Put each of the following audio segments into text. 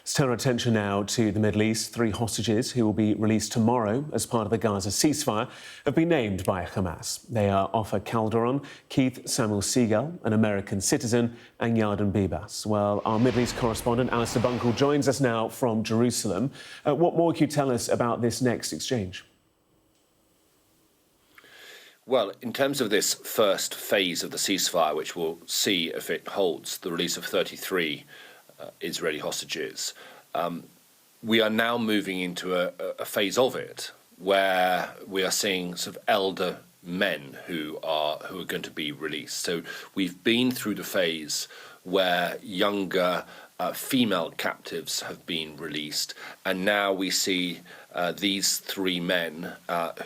Let's turn our attention now to the Middle East. 3 hostages who will be released tomorrow as part of the Gaza ceasefire have been named by Hamas. They are Ofer Calderon, Keith Samuel Seagal, an American citizen, and Yarden Bibas. Well, our Middle East correspondent, Alistair Bunkle, joins us now from Jerusalem. What more can you tell us about this next exchange? Well, in terms of this first phase of the ceasefire, which we'll see if it holds the release of 33 Israeli hostages, we are now moving into a phase of it where we are seeing sort of elder men who are going to be released. So we've been through the phase where younger female captives have been released, and now we see these 3 men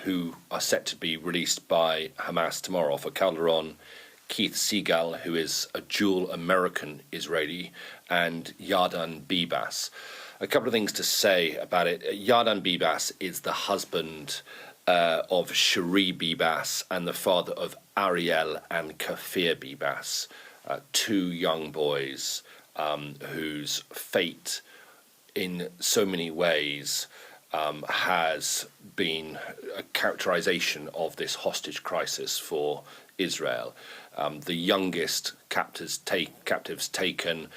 who are set to be released by Hamas tomorrow: for Calderon, Keith Seagal, who is a dual American Israeli, and Yarden Bibas. A couple of things to say about it. Yarden Bibas is the husband of Cherie Bibas and the father of Ariel and Kafir Bibas, 2 young boys whose fate in so many ways has been a characterization of this hostage crisis for Israel. The youngest captives taken,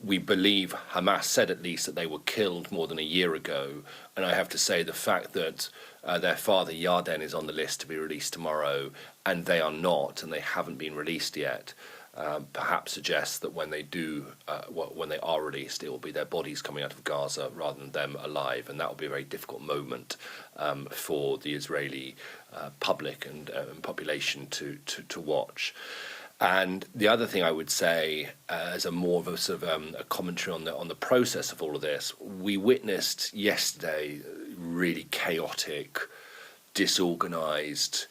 we believe Hamas said at least that they were killed more than a year ago. And I have to say the fact that their father Yarden is on the list to be released tomorrow and they are not, and they haven't been released yet, perhaps suggests that when they are released, it will be their bodies coming out of Gaza rather than them alive, and that will be a very difficult moment for the Israeli public and population to watch. And the other thing I would say, as a more of a sort of a commentary on the process of all of this, we witnessed yesterday really chaotic, disorganized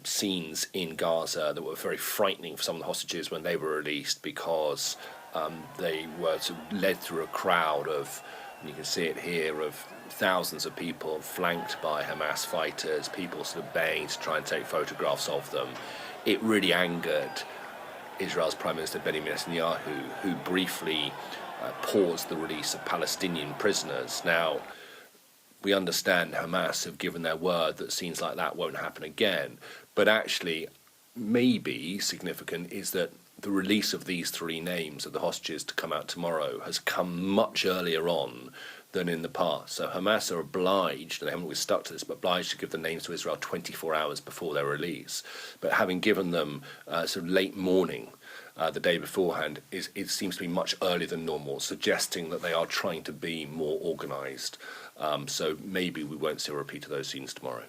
scenes in Gaza that were very frightening for some of the hostages when they were released, because they were sort of led through a crowd of, and you can see it here, of thousands of people flanked by Hamas fighters, people sort of baying to try and take photographs of them. It really angered Israel's Prime Minister Benjamin Netanyahu, who briefly paused the release of Palestinian prisoners. Now, we understand Hamas have given their word that scenes like that won't happen again. But actually, maybe significant is that the release of these 3 names of the hostages to come out tomorrow has come much earlier on than in the past. So Hamas are obliged, and they haven't always stuck to this, but obliged to give the names to Israel 24 hours before their release. But having given them sort of late morning, the day beforehand, it seems to be much earlier than normal, suggesting that they are trying to be more organised. So maybe we won't see a repeat of those scenes tomorrow.